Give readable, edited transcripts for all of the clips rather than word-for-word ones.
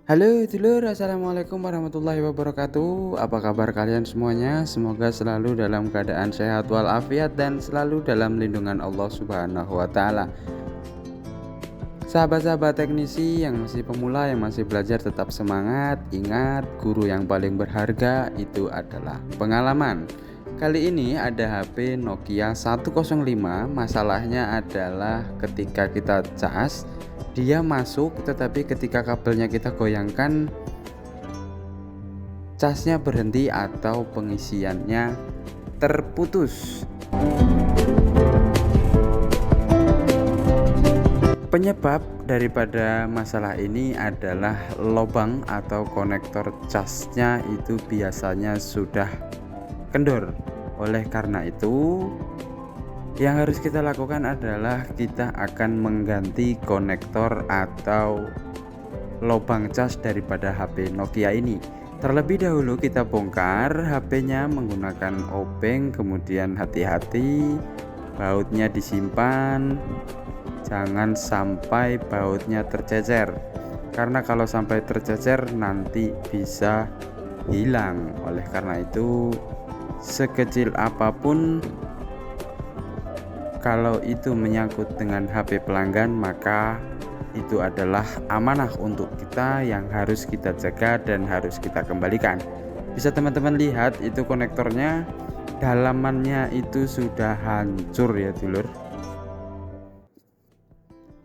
Halo dulur, assalamualaikum warahmatullahi wabarakatuh. Apa kabar kalian semuanya? Semoga selalu dalam keadaan sehat walafiat dan selalu dalam lindungan Allah Subhanahu wa Ta'ala. Sahabat-sahabat teknisi yang masih pemula, yang masih belajar, tetap semangat. Ingat, guru yang paling berharga itu adalah pengalaman. Kali ini ada HP Nokia 105. Masalahnya adalah ketika kita cas, dia masuk, tetapi ketika kabelnya kita goyangkan, casnya berhenti atau pengisiannya terputus. Penyebab daripada masalah ini adalah lubang atau konektor casnya itu biasanya sudah kendor. Oleh karena itu, yang harus kita lakukan adalah kita akan mengganti konektor atau lubang cas daripada HP Nokia ini. Terlebih dahulu kita bongkar HP-nya menggunakan obeng, kemudian hati-hati bautnya disimpan. Jangan sampai bautnya tercecer, karena kalau sampai tercecer nanti bisa hilang. Oleh karena itu, sekecil apapun kalau itu menyangkut dengan HP pelanggan, maka itu adalah amanah untuk kita yang harus kita jaga dan harus kita kembalikan. Bisa teman-teman lihat itu konektornya, dalamannya itu sudah hancur ya dulur.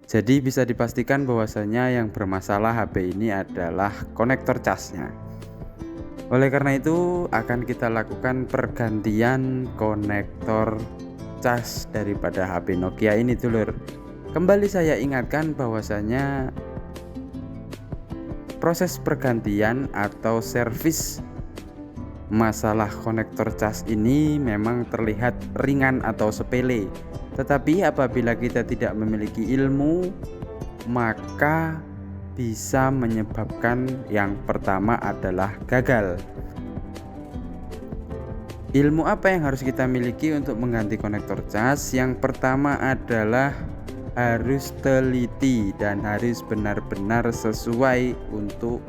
Jadi bisa dipastikan bahwasanya yang bermasalah HP ini adalah konektor casnya. Oleh karena itu akan kita lakukan pergantian konektor cas daripada HP Nokia ini dulur. Kembali saya ingatkan bahwasanya proses pergantian atau servis masalah konektor cas ini memang terlihat ringan atau sepele. Tetapi apabila kita tidak memiliki ilmu, maka bisa menyebabkan yang pertama adalah gagal. Ilmu apa yang harus kita miliki untuk mengganti konektor cas? Yang pertama adalah harus teliti dan harus benar-benar sesuai untuk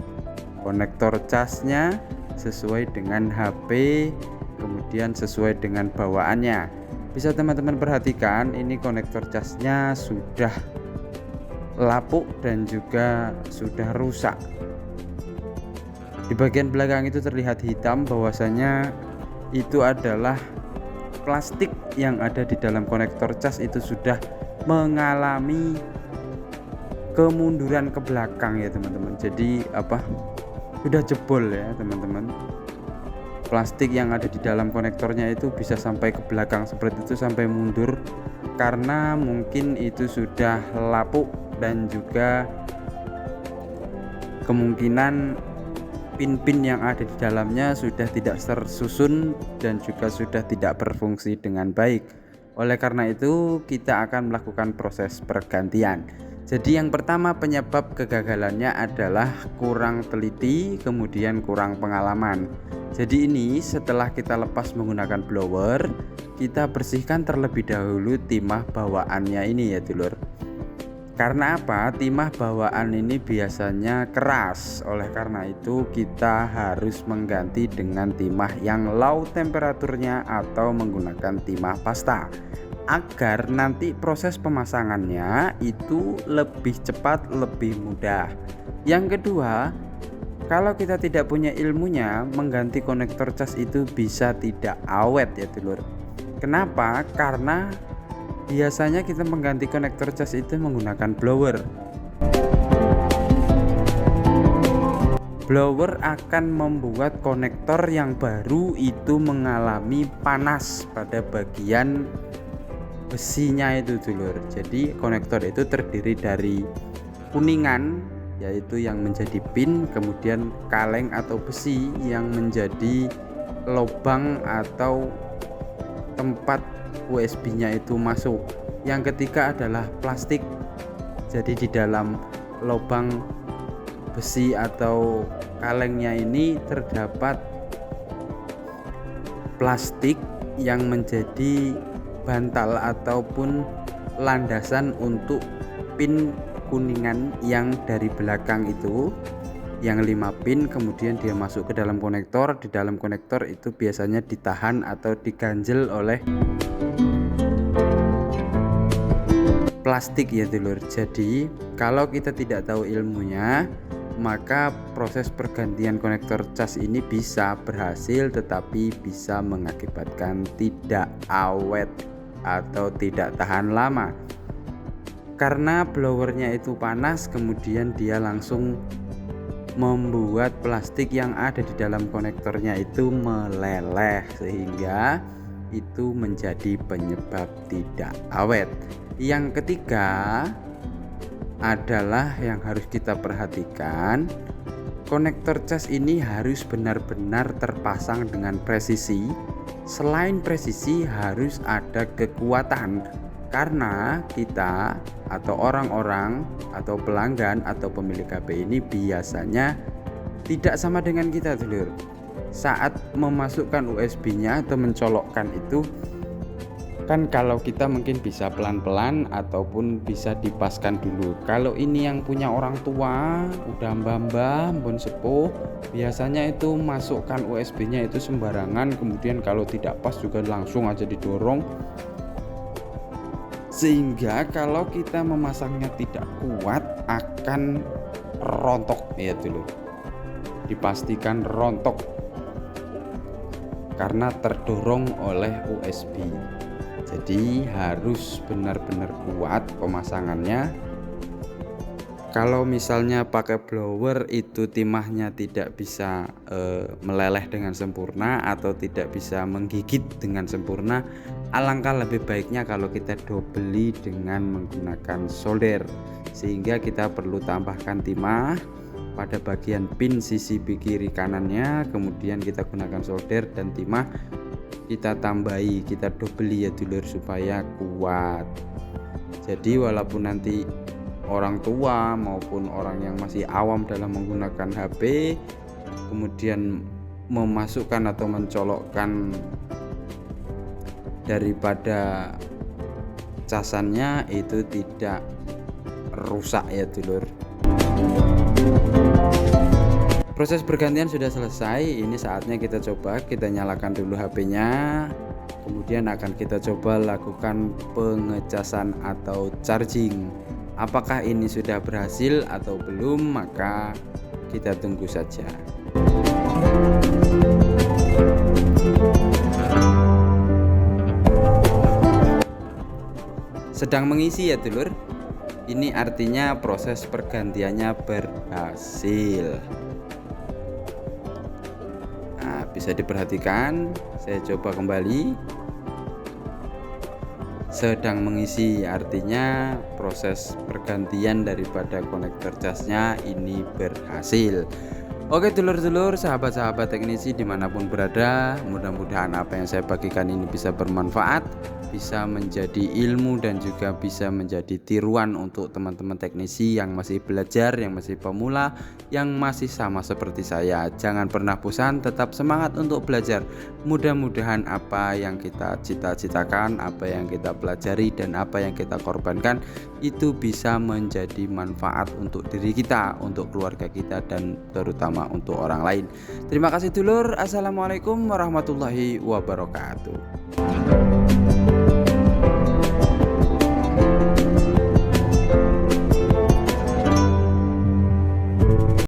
konektor casnya, sesuai dengan HP, kemudian sesuai dengan bawaannya. Bisa teman-teman perhatikan, ini konektor casnya sudah lapuk dan juga sudah rusak. Di bagian belakang itu terlihat hitam, bahwasanya itu adalah plastik yang ada di dalam konektor cas itu sudah mengalami kemunduran ke belakang ya teman-teman. Jadi sudah jebol ya teman-teman. Plastik yang ada di dalam konektornya itu bisa sampai ke belakang seperti itu, sampai mundur, karena mungkin itu sudah lapuk dan juga kemungkinan pin-pin yang ada di dalamnya sudah tidak tersusun dan juga sudah tidak berfungsi dengan baik. Oleh karena itu kita akan melakukan proses pergantian. Jadi yang pertama penyebab kegagalannya adalah kurang teliti, kemudian kurang pengalaman. Jadi ini setelah kita lepas menggunakan blower, kita bersihkan terlebih dahulu timah bawaannya ini ya dulur. Karena apa? Timah bawaan ini biasanya keras. Oleh karena itu kita harus mengganti dengan timah yang low temperaturnya atau menggunakan timah pasta, agar nanti proses pemasangannya itu lebih cepat, lebih mudah. Yang kedua, kalau kita tidak punya ilmunya, mengganti konektor cas itu bisa tidak awet ya dulur. Kenapa? Karena biasanya kita mengganti konektor cas itu menggunakan blower. Blower akan membuat konektor yang baru itu mengalami panas pada bagian besinya itu dulur. Jadi konektor itu terdiri dari kuningan, yaitu yang menjadi pin, kemudian kaleng atau besi yang menjadi lubang atau tempat USB-nya itu masuk. Yang ketiga adalah plastik. Jadi di dalam lubang besi atau kalengnya ini terdapat plastik yang menjadi bantal ataupun landasan untuk pin kuningan yang dari belakang itu. yang 5 pin, kemudian dia masuk ke dalam konektor. Di dalam konektor itu biasanya ditahan atau diganjel oleh plastik ya dulur. Jadi kalau kita tidak tahu ilmunya, maka proses pergantian konektor cas ini bisa berhasil tetapi bisa mengakibatkan tidak awet atau tidak tahan lama. Karena blowernya itu panas, kemudian dia langsung membuat plastik yang ada di dalam konektornya itu meleleh, sehingga itu menjadi penyebab tidak awet. Yang ketiga adalah yang harus kita perhatikan, konektor cas ini harus benar-benar terpasang dengan presisi. Selain presisi, harus ada kekuatan, karena kita atau orang-orang atau pelanggan atau pemilik HP ini biasanya tidak sama dengan kita dulur. Saat memasukkan USB-nya atau mencolokkan itu kan, kalau kita mungkin bisa pelan-pelan ataupun bisa dipaskan dulu. Kalau ini yang punya orang tua, udah mbah-mbah, mbon sepuh, biasanya itu masukkan USB-nya itu sembarangan, kemudian kalau tidak pas juga langsung aja didorong, sehingga kalau kita memasangnya tidak kuat akan rontok ya dulu. Dipastikan rontok karena terdorong oleh USB. Jadi harus benar-benar kuat pemasangannya. Kalau misalnya pakai blower itu timahnya tidak bisa meleleh dengan sempurna atau tidak bisa menggigit dengan sempurna, alangkah lebih baiknya kalau kita dobeli dengan menggunakan solder, sehingga kita perlu tambahkan timah pada bagian pin sisi kiri kanannya, kemudian kita gunakan solder dan timah kita tambahi, kita dobeli ya dulur, supaya kuat. Jadi walaupun nanti orang tua maupun orang yang masih awam dalam menggunakan HP kemudian memasukkan atau mencolokkan daripada casannya, itu tidak rusak ya dulur. Proses pergantian sudah selesai. Ini saatnya kita coba, kita nyalakan dulu HP-nya, kemudian akan kita coba lakukan pengecasan atau charging. Apakah ini sudah berhasil atau belum, maka kita tunggu saja. Sedang mengisi ya dulur. Ini artinya proses pergantiannya berhasil. Nah, bisa diperhatikan, saya coba kembali. Sedang mengisi artinya proses pergantian daripada konektor casnya ini berhasil. Oke dulur-dulur, sahabat-sahabat teknisi dimanapun berada, mudah-mudahan apa yang saya bagikan ini bisa bermanfaat, bisa menjadi ilmu dan juga bisa menjadi tiruan untuk teman-teman teknisi yang masih belajar, yang masih pemula, yang masih sama seperti saya. Jangan pernah bosan, tetap semangat untuk belajar. Mudah-mudahan apa yang kita cita-citakan, apa yang kita pelajari dan apa yang kita korbankan itu bisa menjadi manfaat untuk diri kita, untuk keluarga kita, dan terutama untuk orang lain. Terima kasih dulur. Assalamualaikum warahmatullahi wabarakatuh.